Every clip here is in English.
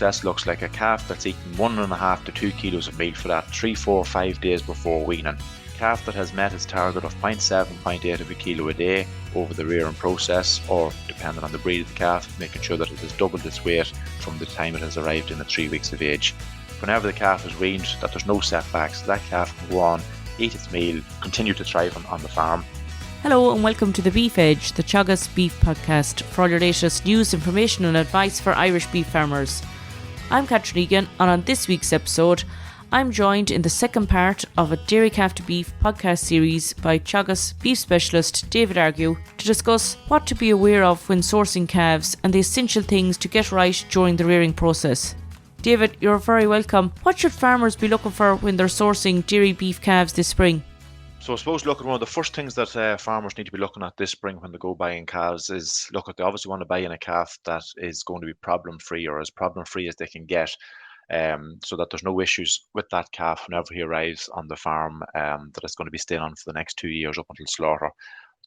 process looks like a calf that's eaten 1.5 to 2 kilos of meat for that 3, 4, 5 days before weaning. A calf that has met its target of 0.7, 0.8 of a kilo a day over the rearing process, or depending on the breed of the calf, making sure that it has doubled its weight from the time it has arrived in at 3 weeks of age. Whenever the calf is weaned, that there's no setbacks, that calf can go on, eat its meal, continue to thrive on the farm. Hello and welcome to the Beef Edge, the Teagasc Beef Podcast, for all your latest news, information and advice for Irish beef farmers. I'm Catherine Egan, and on this week's episode, I'm joined in the second part of a Dairy Calf to Beef podcast series by Teagasc Beef Specialist David Argue to discuss what to be aware of when sourcing calves and the essential things to get right during the rearing process. David, you're very welcome. What should farmers be looking for when they're sourcing dairy beef calves this spring? So I suppose, look, one of the first things that farmers need to be looking at this spring when they go buying calves is, look, they obviously want to buy in a calf that is going to be problem-free, or as problem-free as they can get, so that there's no issues with that calf whenever he arrives on the farm, that it's going to be staying on for the next 2 years up until slaughter.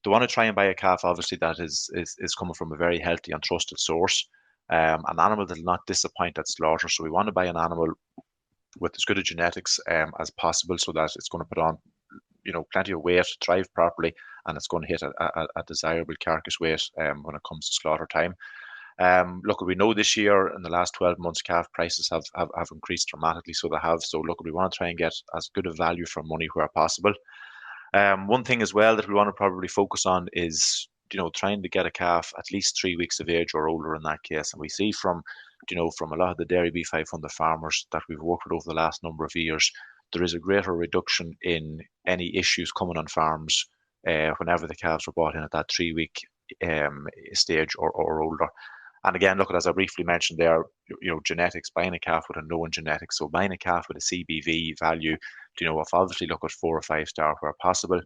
They want to try and buy a calf, obviously, that is coming from a very healthy and trusted source, an animal that will not disappoint at slaughter. So we want to buy an animal with as good a genetics as possible, so that it's going to put on plenty of weight, thrive properly, and it's going to hit a desirable carcass weight when it comes to slaughter time. Look, we know this year in the last 12 months calf prices have increased dramatically, so they have. So look, we want to try and get as good a value for money where possible. One thing as well that we want to probably focus on is trying to get a calf at least 3 weeks of age or older in that case. And we see from a lot of the dairy beef 500 farmers that we've worked with over the last number of years, there is a greater reduction in any issues coming on farms whenever the calves are bought in at that 3 week stage or older. And again, look, as I briefly mentioned there, genetics, buying a calf with a known genetics, so buying a calf with a CBV value, of obviously look at 4 or 5 star where possible.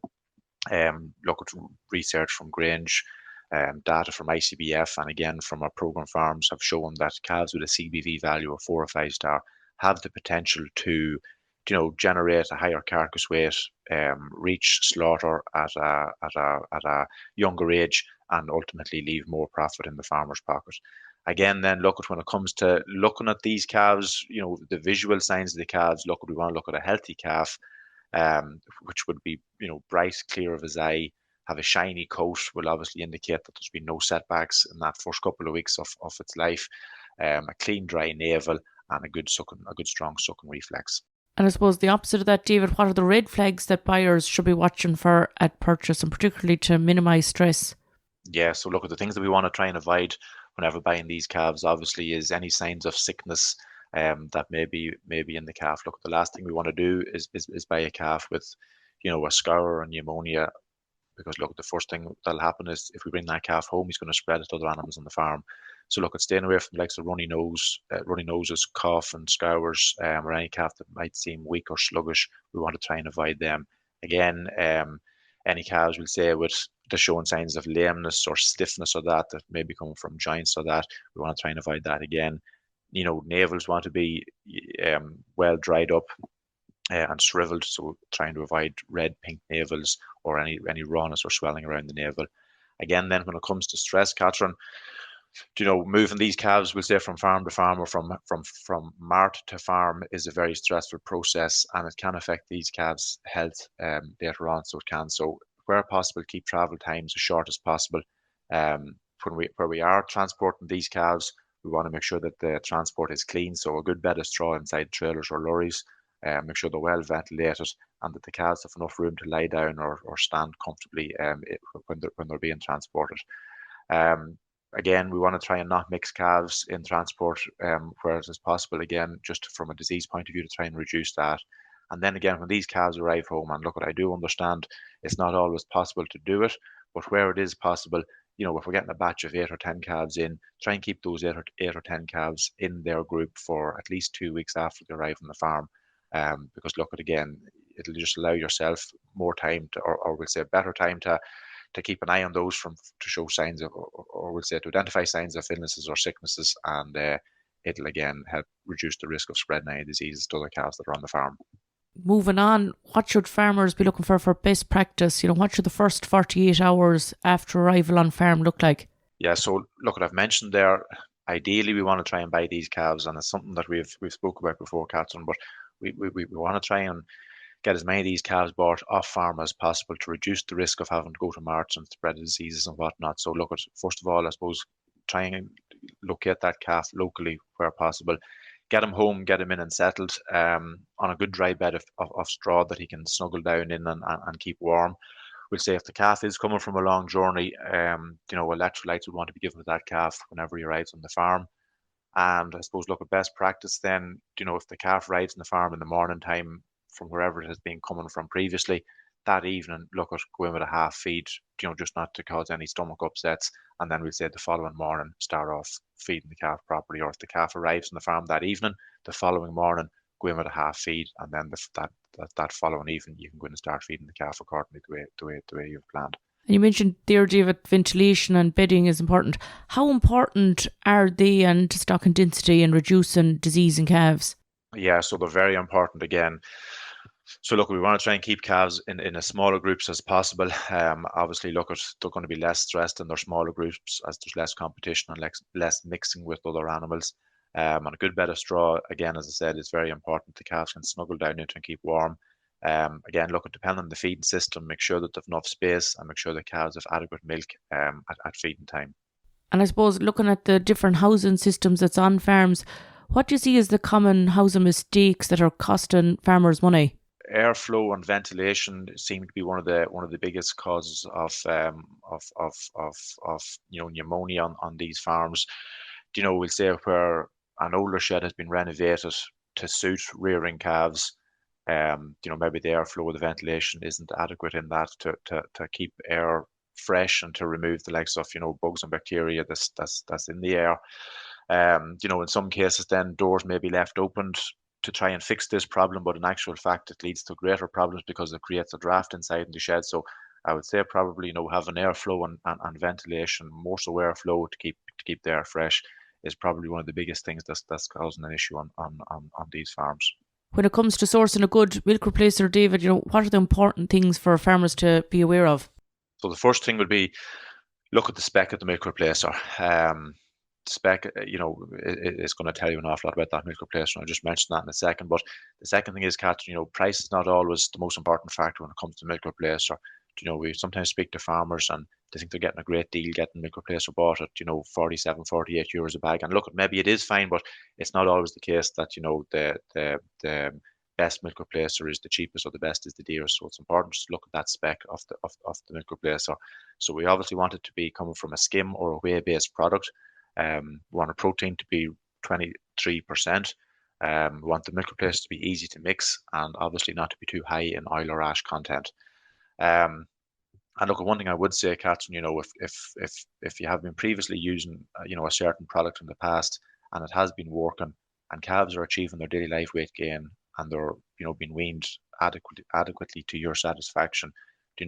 Look at research from Grange, data from ICBF, and again from our program farms have shown that calves with a CBV value of 4 or 5 star have the potential to generate a higher carcass weight, reach slaughter at a younger age, and ultimately leave more profit in the farmer's pocket. Again, then look at when it comes to looking at these calves, the visual signs of the calves. Look, we want to look at a healthy calf, which would be bright, clear of his eye, have a shiny coat, will obviously indicate that there's been no setbacks in that first couple of weeks of its life, a clean, dry navel, and a good strong sucking reflex. And I suppose the opposite of that, David, what are the red flags that buyers should be watching for at purchase, and particularly to minimise stress? Yeah, so look at the things that we want to try and avoid whenever buying these calves, obviously, is any signs of sickness that may be in the calf. Look, the last thing we want to do is buy a calf with, a scour or pneumonia, because look, the first thing that'll happen is if we bring that calf home, he's going to spread it to other animals on the farm. So look at staying away from the likes of runny noses, cough and scours, or any calf that might seem weak or sluggish. We want to try and avoid them. Again, any calves we'll say with they're showing signs of lameness or stiffness or that may be coming from joints or that, we want to try and avoid that again. Navels want to be well dried up and shriveled, so trying to avoid red, pink navels or any rawness or swelling around the navel. Again, then when it comes to stress, Catherine, moving these calves, we'll say from farm to farm or from mart to farm is a very stressful process, and it can affect these calves' health later on. So it can. So where possible, keep travel times as short as possible. Where we are transporting these calves, we want to make sure that the transport is clean. So a good bed of straw inside trailers or lorries. Make sure they're well ventilated, and that the calves have enough room to lie down or stand comfortably when they're being transported. Again, we want to try and not mix calves in transport where it is possible, again, just from a disease point of view, to try and reduce that. And then again, when these calves arrive home, and look, I do understand it's not always possible to do it, but where it is possible, if we're getting a batch of 8 or 10 calves in, try and keep those 8 or 10 calves in their group for at least 2 weeks after they arrive on the farm. Because look, again, it'll just allow yourself more time to, or we'll say better time to keep an eye on those to show signs of, or we'll say to identify signs of illnesses or sicknesses, and it'll again help reduce the risk of spreading any diseases to other calves that are on the farm. Moving on, what should farmers be looking for best practice? What should the first 48 hours after arrival on farm look like? Yeah, so look, I've mentioned there, ideally we want to try and buy these calves, and it's something that we've spoke about before, Catherine. But we want to try and get as many of these calves bought off farm as possible to reduce the risk of having to go to marts and spread diseases and whatnot. So look at, first of all, I suppose, trying and locate that calf locally where possible. Get him home, get him in and settled on a good dry bed of straw that he can snuggle down in and keep warm. We'll say if the calf is coming from a long journey, electrolytes would want to be given to that calf whenever he arrives on the farm. And I suppose, look at best practice then, if the calf arrives on the farm in the morning time from wherever it has been coming from previously, that evening, look at go in with a half feed, just not to cause any stomach upsets. And then we'll say the following morning, start off feeding the calf properly. Or if the calf arrives on the farm that evening, the following morning, go in with a half feed. And then that following evening, you can go in and start feeding the calf accordingly the way you've planned. And you mentioned there, David, ventilation and bedding is important. How important are they and stock and density in reducing disease in calves? Yeah, so they're very important again. So look, we want to try and keep calves in as smaller groups as possible. Obviously, look, they're going to be less stressed in their smaller groups as there's less competition and less mixing with other animals. And a good bed of straw, again, as I said, is very important. The calves can snuggle down into and keep warm. Again, look, depending on the feeding system, make sure that they've enough space and make sure the calves have adequate milk at feeding time. And I suppose looking at the different housing systems that's on farms, what do you see as the common housing mistakes that are costing farmers money? Airflow and ventilation seem to be one of the biggest causes of pneumonia on these farms. We'll say where an older shed has been renovated to suit rearing calves. Maybe the airflow or the ventilation isn't adequate in that to keep air fresh and to remove the likes of bugs and bacteria that's in the air. In some cases, then doors may be left opened to try and fix this problem, but in actual fact, it leads to greater problems because it creates a draft inside the shed. So I would say probably having airflow and ventilation, more so airflow to keep the air fresh, is probably one of the biggest things that's causing an issue on these farms. When it comes to sourcing a good milk replacer, David, what are the important things for farmers to be aware of? So the first thing would be look at the spec of the milk replacer. Spec, is going to tell you an awful lot about that milk replacer. I'll just mention that in a second. But the second thing is, Catherine, price is not always the most important factor when it comes to milk replacer. We sometimes speak to farmers and they think they're getting a great deal getting milk replacer bought at, 47, 48 euros a bag. And look, maybe it is fine, but it's not always the case that, the best milk replacer is the cheapest or the best is the dearest. So it's important to look at that spec of the milk replacer. So we obviously want it to be coming from a skim or a whey-based product. We want a protein to be 23%. We want the milk replacer to be easy to mix and obviously not to be too high in oil or ash content. And look, one thing I would say, Catherine, if you have been previously using, a certain product in the past and it has been working and calves are achieving their daily life weight gain and they're, being weaned adequately to your satisfaction, there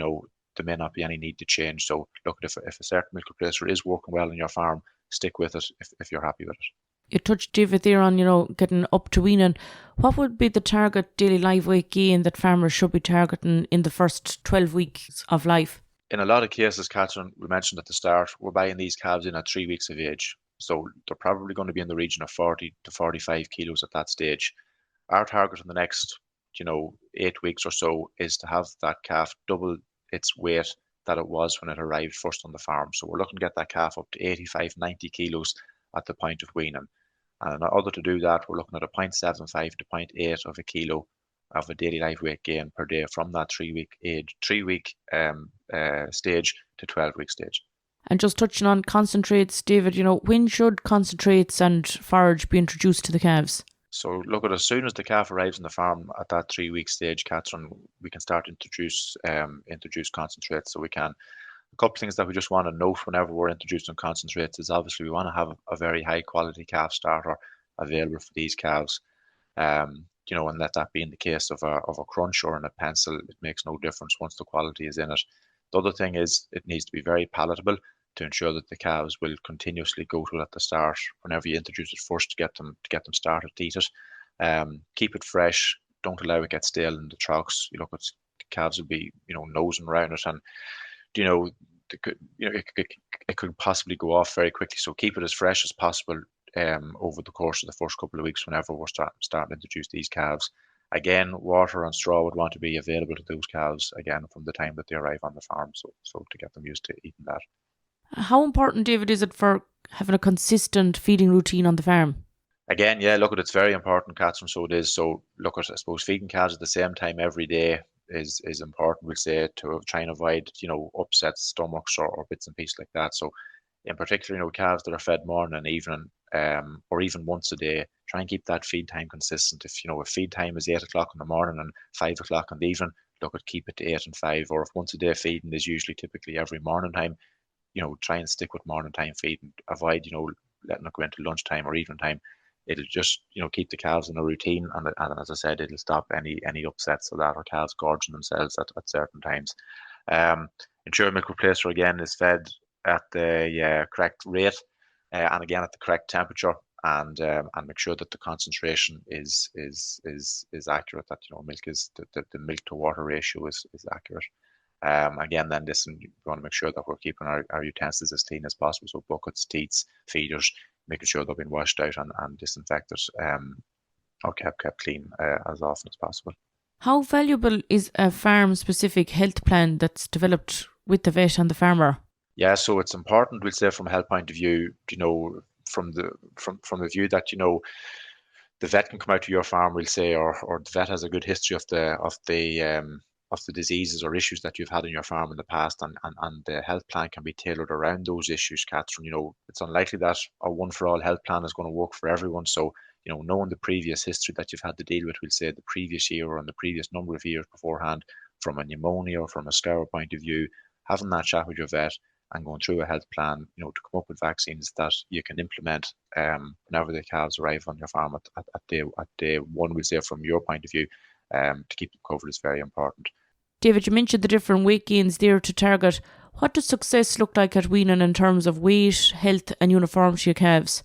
may not be any need to change. So look, if a certain milk replacer is working well in your farm, stick with it if you're happy with it. You touched, David, there on, getting up to weaning. What would be the target daily live weight gain that farmers should be targeting in the first 12 weeks of life? In a lot of cases, Catherine, we mentioned at the start, we're buying these calves in at 3 weeks of age. So they're probably going to be in the region of 40 to 45 kilos at that stage. Our target in the next, 8 weeks or so is to have that calf double its weight that it was when it arrived first on the farm. So we're looking to get that calf up to 85, 90 kilos at the point of weaning. And in order to do that, we're looking at a 0.75 to 0.8 of a kilo of a daily live weight gain per day from that 3 week stage to 12-week stage. And just touching on concentrates, David, when should concentrates and forage be introduced to the calves? So look, at as soon as the calf arrives on the farm at that 3 week stage, Catherine, we can start to introduce concentrates. So we can. A couple of things that we just want to note whenever we're introducing concentrates is obviously we want to have a very high quality calf starter available for these calves. And let that be in the case of a crunch or in a pencil, it makes no difference once the quality is in it. The other thing is it needs to be very palatable to ensure that the calves will continuously go to it at the start whenever you introduce it first to get them started to eat it. Keep it fresh. Don't allow it to get stale in the troughs. The calves will be nosing around it, and it could possibly go off very quickly. So keep it as fresh as possible over the course of the first couple of weeks whenever we're starting to introduce these calves. Again, water and straw would want to be available to those calves again from the time that they arrive on the farm, so to get them used to eating that. How important, David, is it for having a consistent feeding routine on the farm? Again, yeah, look, it's very important, Catherine. So it is. So look, I suppose feeding calves at the same time every day is important. We'll say to try and avoid upset stomachs or bits and pieces like that. So in particular, calves that are fed morning and evening, or even once a day, try and keep that feed time consistent. If feed time is 8 o'clock in the morning and 5 o'clock in the evening, look at keep it to 8 and 5. Or if once a day feeding is usually typically every morning time, try and stick with morning time feeding. Avoid letting it go into lunchtime or evening time. It'll just keep the calves in a routine, and as I said, it'll stop any upsets of that or calves gorging themselves at certain times. Ensure milk replacer again is fed at the correct rate and again at the correct temperature, and make sure that the concentration is accurate. That milk is the milk to water ratio is accurate. Again, then we want to make sure that we're keeping our utensils as clean as possible. So buckets, teats, feeders, making sure they've been washed out and disinfected or kept clean as often as possible. How valuable is a farm-specific health plan that's developed with the vet and the farmer? Yeah, so it's important, we'll say, from a health point of view, from the view that, the vet can come out to your farm, we'll say, or the vet has a good history of the diseases or issues that you've had in your farm in the past, and the health plan can be tailored around those issues, Catherine. It's unlikely that a one-for-all health plan is going to work for everyone. So, knowing the previous history that you've had to deal with, we'll say the previous year or in the previous number of years beforehand, from a pneumonia or from a scour point of view, having that chat with your vet and going through a health plan, to come up with vaccines that you can implement whenever the calves arrive on your farm at day one, we'll say, from your point of view, to keep them covered is very important. David, you mentioned the different weight gains there to target. What does success look like at weaning in terms of weight, health and uniformity of calves?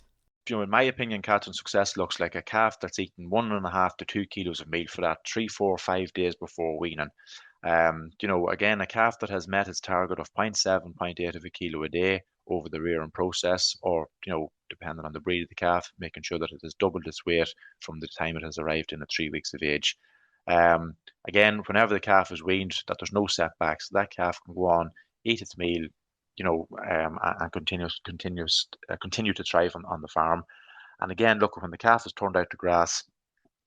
In my opinion, Catherine, success looks like a calf that's eaten 1.5 to 2 kilos of meat for that 3, 4, 5 days before weaning. Again, a calf that has met its target of 0.7, 0.8 of a kilo a day over the rearing process, or, depending on the breed of the calf, making sure that it has doubled its weight from the time it has arrived in at 3 weeks of age. Again, whenever the calf is weaned, that there's no setbacks, that calf can go on, eat its meal, and continue to thrive on the farm. And again, look, when the calf is turned out to grass,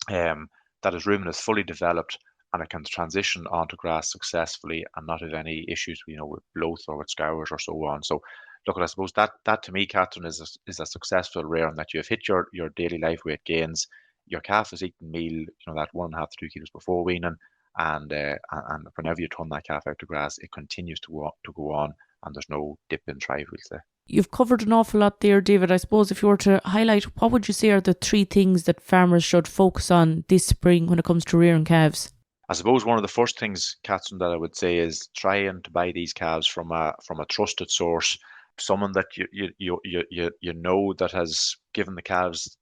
that his rumen is fully developed and it can transition onto grass successfully and not have any issues, with bloat or with scours or so on. So, look, I suppose that to me, Catherine, is a successful rearing, that you have hit your daily life weight gains. Your calf is eating meal, that 1.5 to 2 kilos before weaning, and whenever you turn that calf out to grass, it continues to go on, and there's no dip in thrive, we'll say. You've covered an awful lot there, David. I suppose if you were to highlight, what would you say are the 3 things that farmers should focus on this spring when it comes to rearing calves? I suppose one of the first things, Catherine, that I would say is trying to buy these calves from a trusted source, someone that you know that has given the calves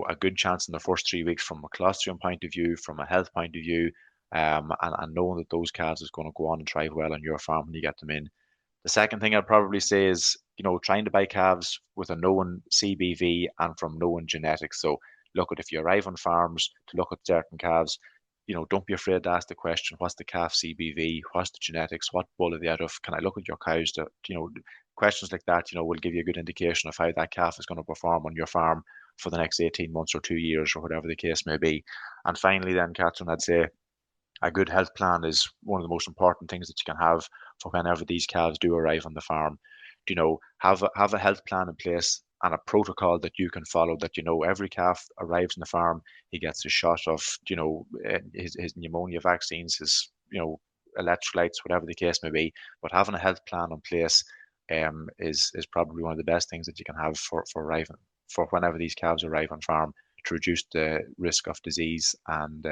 a good chance in the first 3 weeks from a colostrum point of view, from a health point of view, and knowing that those calves is going to go on and thrive well on your farm when you get them in. The second thing I'd probably say is, trying to buy calves with a known CBV and from known genetics. So look at, if you arrive on farms to look at certain calves, don't be afraid to ask the question, what's the calf CBV? What's the genetics? What bull are they out of? Can I look at your cows? Questions like that, will give you a good indication of how that calf is going to perform on your farm for the next 18 months or 2 years or whatever the case may be. And finally then, Catherine, I'd say a good health plan is one of the most important things that you can have for whenever these calves do arrive on the farm. Have a health plan in place and a protocol that you can follow, that every calf arrives on the farm, he gets a shot of his pneumonia vaccines, his electrolytes, whatever the case may be. But having a health plan in place is probably one of the best things that you can have for whenever these calves arrive on farm, to reduce the risk of disease and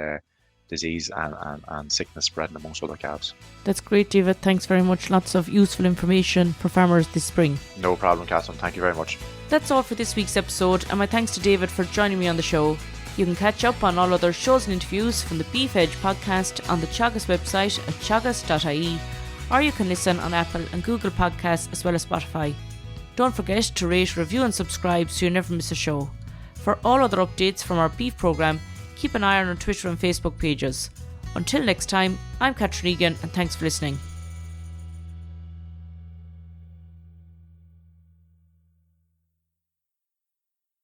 sickness spreading amongst other calves. That's great, David. Thanks very much. Lots of useful information for farmers this spring. No problem, Catherine. Thank you very much. That's all for this week's episode, and my thanks to David for joining me on the show. You can catch up on all other shows and interviews from the Beef Edge podcast on the Teagasc website at teagasc.ie, or you can listen on Apple and Google Podcasts as well as Spotify. Don't forget to rate, review and subscribe so you never miss a show. For all other updates from our beef programme, keep an eye on our Twitter and Facebook pages. Until next time, I'm Catherine Egan and thanks for listening.